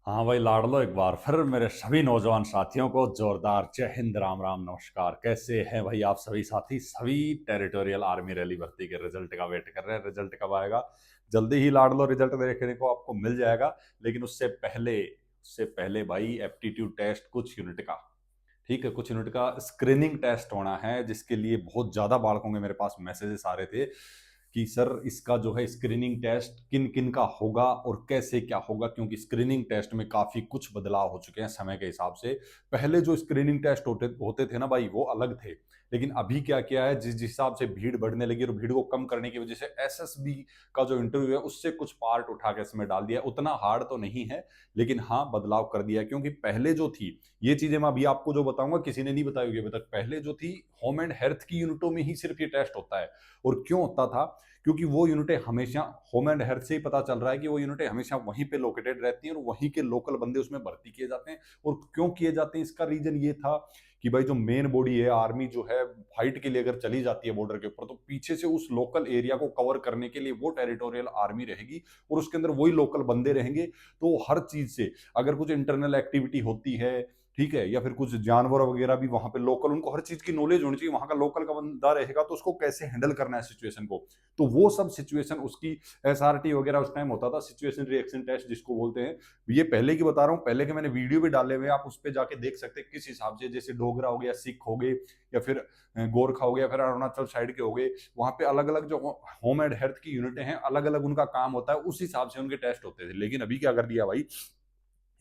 हाँ भाई, लाड़ लो एक बार फिर मेरे सभी नौजवान साथियों को जोरदार जय हिंद, राम राम, नमस्कार। कैसे हैं भाई आप सभी साथी? सभी टेरिटोरियल आर्मी रैली भर्ती के रिजल्ट का वेट कर रहे हैं। रिजल्ट कब आएगा? जल्दी ही लाड़ लो रिजल्ट देखने को आपको मिल जाएगा। लेकिन उससे पहले भाई एप्टीट्यूड टेस्ट कुछ यूनिट का, ठीक है, कुछ यूनिट का स्क्रीनिंग टेस्ट होना है, जिसके लिए बहुत ज्यादा बालकों के मेरे पास मैसेजेस आ रहे थे कि सर इसका जो है स्क्रीनिंग टेस्ट किन किन का होगा और कैसे क्या होगा, क्योंकि स्क्रीनिंग टेस्ट में काफी कुछ बदलाव हो चुके हैं समय के हिसाब से। पहले जो स्क्रीनिंग टेस्ट होते होते थे ना भाई, वो अलग थे। लेकिन अभी क्या किया है, जिस हिसाब से भीड़ बढ़ने लगी और भीड़ को कम करने की वजह से एसएसबी का जो इंटरव्यू है उससे कुछ पार्ट उठा के इसमें डाल दिया। उतना हार्ड तो नहीं है, लेकिन हाँ बदलाव कर दिया है। क्योंकि पहले जो थी, ये चीजें मैं अभी आपको जो बताऊंगा किसी ने नहीं बताई होगी अभी तक। पहले जो थी, होम एंड हेल्थ की यूनिटों में ही सिर्फ ये टेस्ट होता है। और क्यों होता था? क्योंकि वो यूनिटें हमेशा, होम एंड हेल्थ से ही पता चल रहा है कि वो यूनिटें हमेशा वहीं पे लोकेटेड रहती हैं और वहीं के लोकल बंदे उसमें भर्ती किए जाते हैं। और क्यों किए जाते हैं, इसका रीजन ये था कि भाई जो मेन बॉडी है आर्मी जो है, फाइट के लिए अगर चली जाती है बॉर्डर के ऊपर, तो पीछे से उस लोकल एरिया को कवर करने के लिए वो टेरिटोरियल आर्मी रहेगी और उसके अंदर वही लोकल बंदे रहेंगे। तो हर चीज से, अगर कुछ इंटरनल एक्टिविटी होती है, ठीक है, या फिर कुछ जानवर वगैरह भी वहां पे लोकल, उनको हर चीज की नॉलेज होनी चाहिए। वहां का लोकल का बंदा रहेगा तो उसको कैसे हैंडल करना है सिचुएशन को। तो वो सब सिचुएशन उसकी, एसआरटी वगैरह उस टाइम होता था, सिचुएशन रिएक्शन टेस्ट जिसको बोलते हैं। ये पहले की बता रहा हूँ, पहले के मैंने वीडियो भी डाले हुए, आप उस पर जाके देख सकते हैं किस हिसाब से। जैसे डोगरा हो गया, सिख हो गए, या फिर गोरखा हो गया, फिर अरुणाचल साइड के हो गए, वहां पे अलग अलग जो होम एंड हेल्थ की यूनिटें हैं, अलग अलग उनका काम होता है, उस हिसाब से उनके टेस्ट होते थे। लेकिन अभी क्या कर दिया भाई,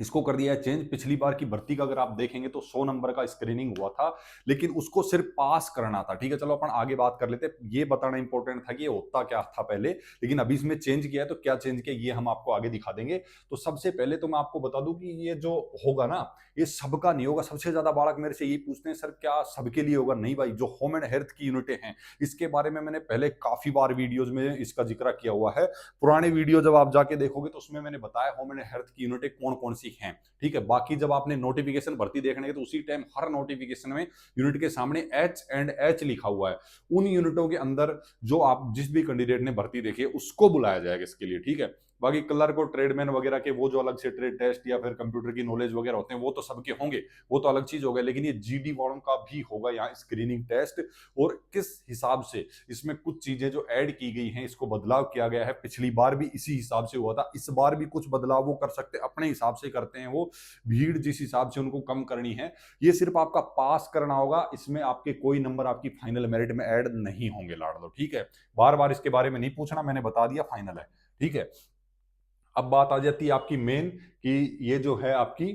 इसको कर दिया है चेंज। पिछली बार की भर्ती का अगर आप देखेंगे तो 100 नंबर का स्क्रीनिंग हुआ था, लेकिन उसको सिर्फ पास करना था। ठीक है, चलो अपन आगे बात कर लेते हैं। ये बताना इंपॉर्टेंट था कि ये होता क्या था पहले, लेकिन अभी इसमें चेंज किया है। तो क्या चेंज किया ये हम आपको आगे दिखा देंगे। तो सबसे पहले तो मैं आपको बता दूं कि ये जो होगा ना, ये सबका नहीं होगा। सबसे ज्यादा बालक मेरे से यही पूछते हैं, सर क्या सबके लिए होगा? नहीं भाई, जो होम एंड हेल्थ की यूनिटें हैं, इसके बारे में मैंने पहले काफी बार वीडियोज में इसका जिक्र किया हुआ है। पुराने वीडियो जब आप जाके देखोगे तो उसमें मैंने बताया होम एंड हेल्थ की यूनिटें कौन कौन सी हैं। ठीक है, बाकी जब आपने नोटिफिकेशन भर्ती देखने के तो उसी टाइम हर नोटिफिकेशन में यूनिट के सामने एच एंड एच लिखा हुआ है। उन यूनिटों के अंदर जो आप जिस भी कैंडिडेट ने भर्ती देखी है उसको बुलाया जाएगा इसके लिए। ठीक है, बाकी क्लर्क और ट्रेडमैन वगैरह के वो जो अलग से ट्रेड टेस्ट या फिर कंप्यूटर की नॉलेज वगैरह होते हैं वो तो सबके होंगे, वो तो अलग चीज हो गया। लेकिन ये जीडी वालों का भी होगा यहाँ स्क्रीनिंग टेस्ट। और किस हिसाब से इसमें कुछ चीजें जो ऐड की गई हैं, इसको बदलाव किया गया है। पिछली बार भी इसी हिसाब से हुआ था, इस बार भी कुछ बदलाव वो कर सकते, अपने हिसाब से करते हैं वो। भीड़ जिस हिसाब से उनको कम करनी है, ये सिर्फ आपका पास करना होगा। इसमें आपके कोई नंबर आपकी फाइनल मेरिट में ऐड नहीं होंगे लाड़ लो। ठीक है, बार बार इसके बारे में नहीं पूछना, मैंने बता दिया, फाइनल है। ठीक है, अब बात आ जाती है आपकी मेन, कि ये जो है आपकी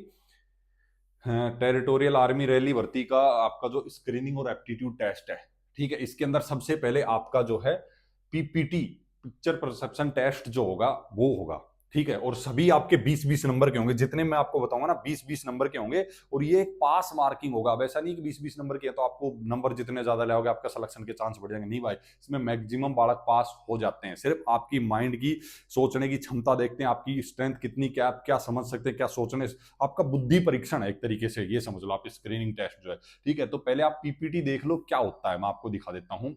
टेरिटोरियल आर्मी रैली भर्ती का आपका जो स्क्रीनिंग और एप्टीट्यूड टेस्ट है। ठीक है, इसके अंदर सबसे पहले आपका जो है पीपीटी, पिक्चर परसेप्शन टेस्ट जो होगा वो होगा। ठीक है, और सभी आपके 20-20 नंबर के होंगे, जितने मैं आपको बताऊंगा ना 20-20 नंबर के होंगे। और ये एक पास मार्किंग होगा। अब ऐसा नहीं कि 20-20 नंबर के हैं तो आपको नंबर जितने ज्यादा लाओगे आपका सिलेक्शन के चांस बढ़ जाएंगे। नहीं भाई, इसमें मैक्सिमम बालक पास हो जाते हैं। सिर्फ आपकी माइंड की सोचने की क्षमता देखते हैं, आपकी स्ट्रेंथ कितनी, क्या आप क्या समझ सकते हैं, क्या सोचने, आपका बुद्धि परीक्षण है एक तरीके से, ये समझ लो आप स्क्रीनिंग टेस्ट जो है। ठीक है, तो पहले आप पीपीटी देख लो क्या होता है, मैं आपको दिखा देता हूं।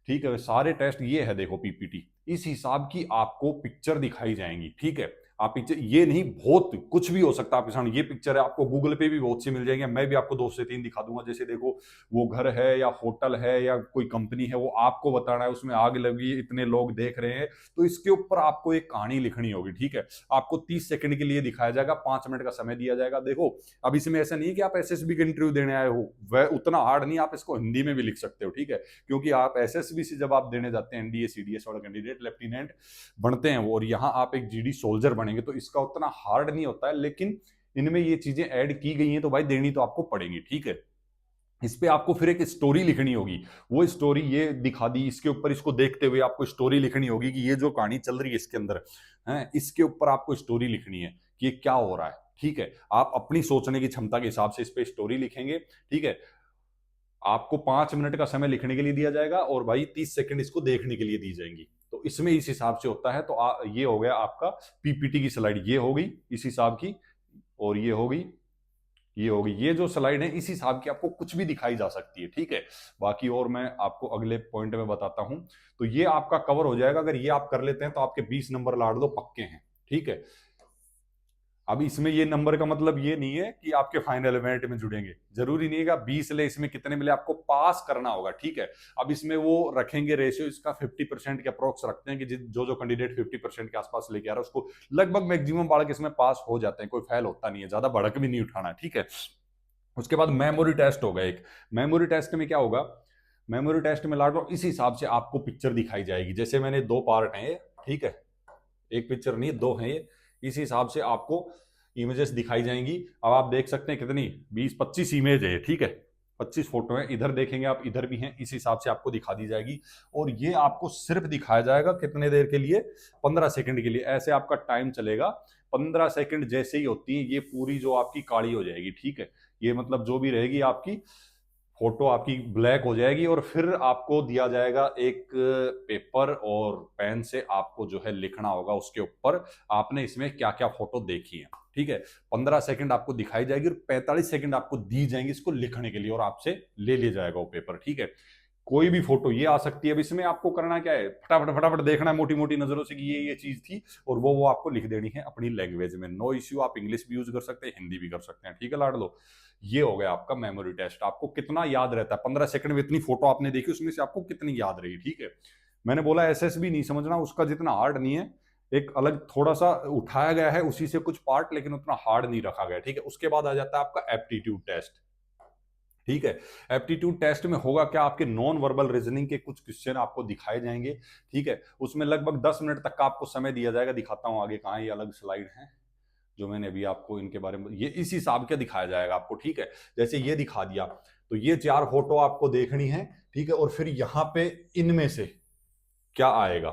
ठीक है, सारे टेस्ट ये है, देखो पीपीटी, इस हिसाब की आपको पिक्चर दिखाई जाएंगी। ठीक है, आप पिक्चर, ये नहीं, बहुत कुछ भी हो सकता है आपके सामने। ये पिक्चर है, आपको गूगल पे भी बहुत सी मिल जाएंगे, मैं भी आपको 2 से 3 दिखा दूंगा। जैसे देखो, वो घर है या होटल है या कोई कंपनी है, वो आपको बताना है, उसमें आग लगी, इतने लोग देख रहे हैं, तो इसके ऊपर आपको एक कहानी लिखनी होगी। ठीक है, आपको 30 सेकंड के लिए दिखाया जाएगा, 5 मिनट का समय दिया जाएगा। देखो, अब इसमें ऐसा नहीं है कि आप एसएसबी का इंटरव्यू देने आए हो, वह उतना हार्ड नहीं, आप इसको हिंदी में भी लिख सकते हो। ठीक है, क्योंकि आप एसएसबी से जब आप देने जाते हैं, एनडीए सीडीएस वाला कैंडिडेट लेफ्टिनेंट बनते हैं वो, और यहाँ आप एक जीडी सोल्जर बनेंगे, तो इसका उतना हार्ड नहीं होता है। लेकिन इनमें ये चीजें ऐड की गई हैं तो भाई देनी तो आपको पड़ेगी। ठीक है, इस पे आपको फिर एक स्टोरी लिखनी होगी। वो स्टोरी ये दिखा दी, इसके ऊपर इसको देखते हुए आपको स्टोरी लिखनी होगी कि ये जो कहानी चल रही है इसके अंदर है, इसके ऊपर आपको स्टोरी लिखनी है कि ये क्या हो रहा है। ठीक है, आप अपनी सोचने की क्षमता के हिसाब से इस पे स्टोरी लिखेंगे। ठीक है, आपको 5 मिनट का समय लिखने के लिए दिया जाएगा और भाई 30 सेकंड इसको देखने के लिए दी जाएंगी। तो इसमें इस हिसाब से होता है। तो ये हो गया आपका पीपीटी की स्लाइड, ये हो गई इस हिसाब की, और ये हो गई, ये होगी। ये जो स्लाइड है इस हिसाब की आपको कुछ भी दिखाई जा सकती है। ठीक है, बाकी और मैं आपको अगले पॉइंट में बताता हूं। तो ये आपका कवर हो जाएगा। अगर ये आप कर लेते हैं तो आपके 20 नंबर लाड़ दो पक्के हैं। ठीक है, अब इसमें ये नंबर का मतलब ये नहीं है कि आपके फाइनल इवेंट में जुड़ेंगे, जरूरी नहीं है कि आप 20 ले, इसमें कितने मिले आपको पास करना होगा, ठीक है। अब इसमें वो रखेंगे रेशियो इसका 50% के अप्रोक्स रखते हैं कि जो जो कैंडिडेट 50% के आसपास लेके आ रहा है उसको लगभग मैक्सिमम बालक इसमें पास हो जाते हैं, कोई फेल होता नहीं है, ज्यादा भड़क भी नहीं उठाना, ठीक है। उसके बाद मेमोरी टेस्ट होगा एक। मेमोरी टेस्ट में क्या होगा, मेमोरी टेस्ट में लाडो इस हिसाब से आपको पिक्चर दिखाई जाएगी, जैसे मैंने दो पार्ट हैं ये, ठीक है, एक पिक्चर नहीं दो हैं ये, इस हिसाब से आपको इमेजेस दिखाई जाएंगी। अब आप देख सकते हैं कितनी 20-25 इमेज है, ठीक है, 25 फोटो है, इधर देखेंगे आप इधर भी हैं, इस हिसाब से आपको दिखा दी जाएगी। और ये आपको सिर्फ दिखाया जाएगा कितने देर के लिए, 15 सेकंड के लिए, ऐसे आपका टाइम चलेगा। 15 सेकंड जैसे ही होती है ये पूरी जो आपकी काली हो जाएगी, ठीक है, ये मतलब जो भी रहेगी आपकी फोटो आपकी ब्लैक हो जाएगी, और फिर आपको दिया जाएगा एक पेपर और पेन से आपको जो है लिखना होगा उसके ऊपर आपने इसमें क्या क्या फोटो देखी है, ठीक है। 15 सेकंड आपको दिखाई जाएगी और 45 सेकंड आपको दी जाएंगी इसको लिखने के लिए, और आपसे ले लिया जाएगा वो पेपर, ठीक है। कोई भी फोटो ये आ सकती है। अब इसमें आपको करना क्या है, फटाफट फटाफट देखना है मोटी मोटी नजरों से कि ये चीज थी, और वो आपको लिख देनी है अपनी लैंग्वेज में। नो इश्यू, आप इंग्लिश भी यूज कर सकते हैं, हिंदी भी कर सकते हैं, ठीक है लाड लो। ये हो गया आपका मेमोरी टेस्ट। आपको कितना याद रहता है 15 सेकंड में, इतनी फोटो आपने देखी उसमें से आपको कितनी याद रही, ठीक है। मैंने बोला एसएसबी नहीं समझना, उसका जितना हार्ड नहीं है, एक अलग थोड़ा सा उठाया गया है उसी से कुछ पार्ट, लेकिन उतना हार्ड नहीं रखा गया, ठीक है। उसके बाद आ जाता है आपका एप्टीट्यूड टेस्ट, ठीक है। एप्टीट्यूड टेस्ट में होगा क्या, आपके नॉन वर्बल रीजनिंग के कुछ क्वेश्चन आपको दिखाए जाएंगे, ठीक है। उसमें लगभग 10 मिनट तक का आपको समय दिया जाएगा, दिखाता हूं आगे कहां, ये अलग स्लाइड है जो मैंने अभी आपको इनके बारे में, ये इस हिसाब का दिखाया जाएगा आपको, ठीक है। जैसे ये दिखा दिया तो ये 4 फोटो आपको देखनी है, ठीक है, और फिर यहां पे इनमें से क्या आएगा,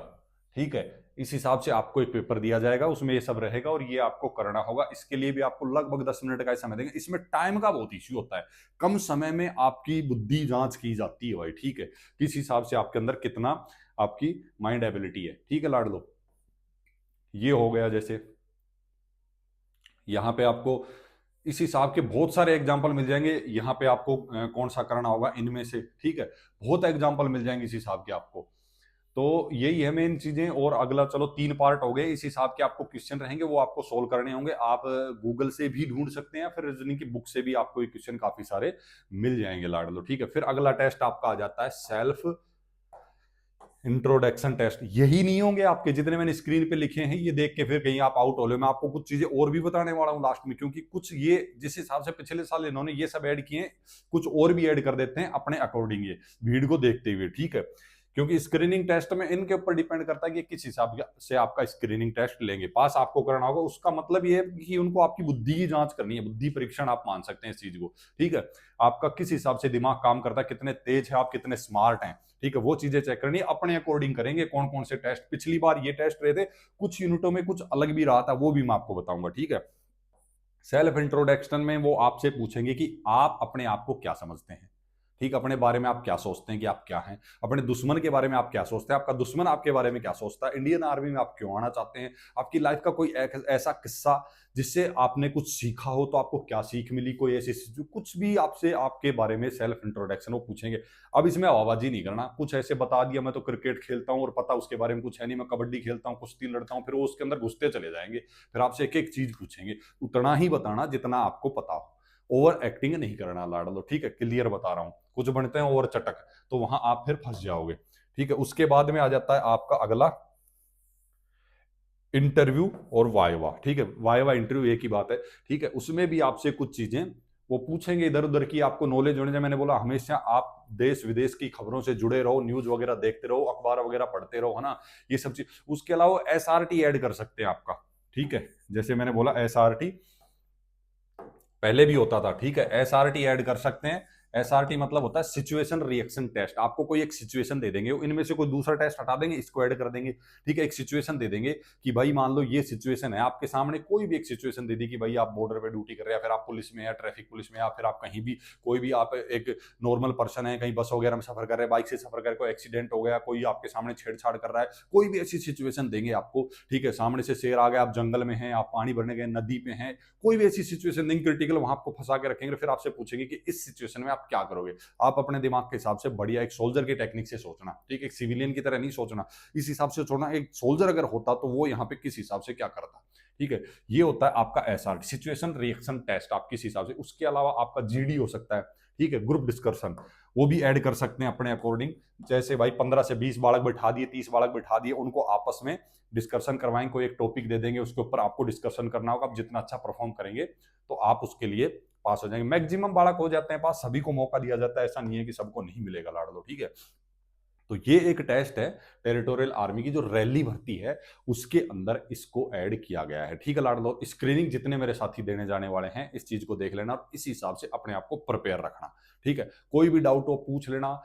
ठीक है, इस हिसाब से आपको एक पेपर दिया जाएगा, उसमें ये सब रहेगा और ये आपको करना होगा। इसके लिए भी आपको लगभग 10 मिनट का समय देंगे। इसमें टाइम का बहुत इश्यू होता है, कम समय में आपकी बुद्धि जांच की जाती है भाई, ठीक है, किस हिसाब से आपके अंदर कितना आपकी माइंड एबिलिटी है, ठीक है लाड लो। ये हो गया, जैसे यहां पे आपको इस हिसाब के बहुत सारे एग्जाम्पल मिल जाएंगे, यहाँ पे आपको कौन सा करना होगा इनमें से, ठीक है, बहुत एग्जाम्पल मिल जाएंगे इस हिसाब के आपको। तो यही है मेन चीजें। और अगला चलो 3 पार्ट हो गए, इस हिसाब के आपको क्वेश्चन रहेंगे, वो आपको सोल्व करने होंगे। आप गूगल से भी ढूंढ सकते हैं, फिर रीजनिंग की बुक से भी आपको ये क्वेश्चन काफी सारे मिल जाएंगे लाडलो, ठीक है। फिर अगला टेस्ट आपका आ जाता है सेल्फ इंट्रोडक्शन टेस्ट। यही नहीं होंगे आपके जितने मैंने स्क्रीन पे लिखे हैं, ये देख के फिर कहीं आप आउट हो लो। मैं आपको कुछ चीजें और भी बताने वाला हूँ लास्ट में, क्योंकि कुछ ये जिस हिसाब से पिछले साल इन्होंने ये सब ऐड किए, कुछ और भी ऐड कर देते हैं अपने अकॉर्डिंग, ये भीड़ को देखते हुए, ठीक है। क्योंकि स्क्रीनिंग टेस्ट में इनके ऊपर डिपेंड करता है कि किस हिसाब से आपका स्क्रीनिंग टेस्ट लेंगे, पास आपको करना होगा। उसका मतलब ये है कि उनको आपकी बुद्धि की जांच करनी है, बुद्धि परीक्षण आप मान सकते हैं इस चीज को, ठीक है। आपका किस हिसाब से दिमाग काम करता है, कितने तेज है आप, कितने स्मार्ट हैं, ठीक है, वो चीजें चेक करनी है। अपने अकॉर्डिंग करेंगे कौन कौन से टेस्ट, पिछली बार ये टेस्ट रहे थे, कुछ यूनिटों में कुछ अलग भी रहा था, वो भी मैं आपको बताऊंगा, ठीक है। सेल्फ इंट्रोडक्शन में वो आपसे पूछेंगे कि आप अपने आप को क्या समझते हैं, ठीक, अपने बारे में आप क्या सोचते हैं कि आप क्या हैं, अपने दुश्मन के बारे में आप क्या सोचते हैं, आपका दुश्मन आपके बारे में क्या सोचता है, इंडियन आर्मी में आप क्यों आना चाहते हैं, आपकी लाइफ का कोई ऐसा किस्सा जिससे आपने कुछ सीखा हो, तो आपको क्या सीख मिली, कोई ऐसी कुछ भी आपसे आपके बारे में सेल्फ इंट्रोडक्शन वो पूछेंगे। अब इसमें आवाजी नहीं करना, कुछ ऐसे बता दिया मैं तो क्रिकेट खेलता हूँ और पता उसके बारे में कुछ है नहीं, मैं कबड्डी खेलता हूँ, कुश्ती लड़ता हूँ, फिर वो उसके अंदर घुसते चले जाएंगे, फिर आपसे एक एक चीज पूछेंगे। उतना ही बताना जितना आपको पता हो, ओवर एक्टिंग नहीं करना लाडलो, ठीक है, क्लियर बता रहा हूं। कुछ बनते हैं ओवर चटक, तो वहां आप फिर फंस जाओगे, ठीक है। उसके बाद में आ जाता है आपका अगला इंटरव्यू और वाइवा, ठीक है, वाइवा इंटरव्यू एक ही बात है, ठीक है। उसमें भी आपसे कुछ चीजें वो पूछेंगे इधर उधर की, आपको नॉलेज होने चाहिए। मैंने बोला हमेशा आप देश विदेश की खबरों से जुड़े रहो, न्यूज वगैरह देखते रहो, अखबार वगैरह पढ़ते रहो, है ना, ये सब चीज। उसके अलावा एसआरटी ऐड कर सकते हैं आपका, ठीक है, जैसे मैंने बोला एसआरटी पहले भी होता था, ठीक है, एसआरटी ऐड कर सकते हैं। एसआरटी मतलब होता है सिचुएशन रिएक्शन टेस्ट। आपको कोई एक सिचुएशन दे देंगे, इनमें से कोई दूसरा टेस्ट हटा देंगे, इसको ऐड कर देंगे, ठीक है। एक सिचुएशन दे देंगे कि भाई मान लो ये सिचुएशन है आपके सामने, कोई भी एक सिचुएशन दे दी कि भाई आप बॉर्डर पे ड्यूटी कर रहे हैं, फिर आप पुलिस में या ट्रैफिक पुलिस में, या फिर आप कहीं भी कोई भी आप एक नॉर्मल पर्सन है, कहीं बस वगैरह में सफर कर रहे हैं, बाइक से सफर कर रहे हैं, कोई एक्सीडेंट हो गया, कोई आपके सामने छेड़छाड़ कर रहा है, कोई भी ऐसी सिचुएशन देंगे आपको, ठीक है। सामने से शेर आ गया, आप जंगल में हैं, आप पानी भरने गए, नदी पे हैं, कोई भी ऐसी सिचुएशन देंगे क्रिटिकल, वहां आपको फंसा के रखेंगे, फिर आपसे पूछेंगे कि इस सिचुएशन में आप क्या करोगे। आप अपने दिमाग के हिसाब से बढ़िया एक सोल्जर की टेक्निक से सोचना, ठीक है, एक सिविलियन की तरह नहीं सोचना, इस हिसाब से सोचना एक सोल्जर अगर होता तो वो यहाँ पे किस हिसाब से क्या करता, ठीक है। ये होता है आपका एसआर, सिचुएशन रिएक्शन टेस्ट, आप किस हिसाब से। उसके अलावा आपका जीडी हो सकता है, ठीक है, ग्रुप डिस्कशन, वो भी ऐड कर सकते हैं अपने अकॉर्डिंग। जैसे भाई 15 से 20 बालक बैठा दिए, 30 बालक बैठा दिए, उनको आपस में डिस्कशन करवाएंगे, कोई एक टॉपिक दे देंगे, उसके ऊपर आपको डिस्कशन करना होगा। आप जितना अच्छा परफॉर्म करेंगे तो आप उसके लिए पास हो जाएंगे। मैक्सिमम बालक हो जाते हैं पास, सभी को मौका दिया जाता है, ऐसा नहीं है कि सबको नहीं मिलेगा लाडलो, ठीक है। तो ये एक टेस्ट है टेरिटोरियल आर्मी की, जो रैली भर्ती है उसके अंदर इसको ऐड किया गया है, ठीक है लाडलो। स्क्रीनिंग जितने मेरे साथी देने जाने वाले हैं, इस चीज को देख लेना और इस हिसाब से अपने आप को प्रिपेयर रखना, ठीक है। कोई भी डाउट हो पूछ लेना,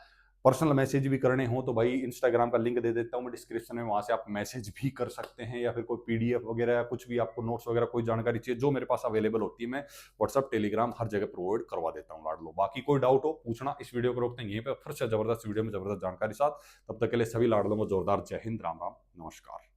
पर्सनल मैसेज भी करने हो तो भाई इंस्टाग्राम का लिंक दे देता हूँ मैं डिस्क्रिप्शन में, वहां से आप मैसेज भी कर सकते हैं, या फिर कोई पीडीएफ वगैरह कुछ भी आपको नोट्स वगैरह कोई जानकारी चाहिए जो मेरे पास अवेलेबल होती है, मैं व्हाट्सअप टेलीग्राम हर जगह प्रोवाइड करवा देता हूँ लाडलो। बाकी कोई डाउट हो पूछना। इस वीडियो को रोकते हैं यहीं पे, फिर से जबरदस्त वीडियो में जबरदस्त जानकारी साथ। तब तक के लिए सभी लाडलों को जोरदार जय हिंद, राम राम, नमस्कार।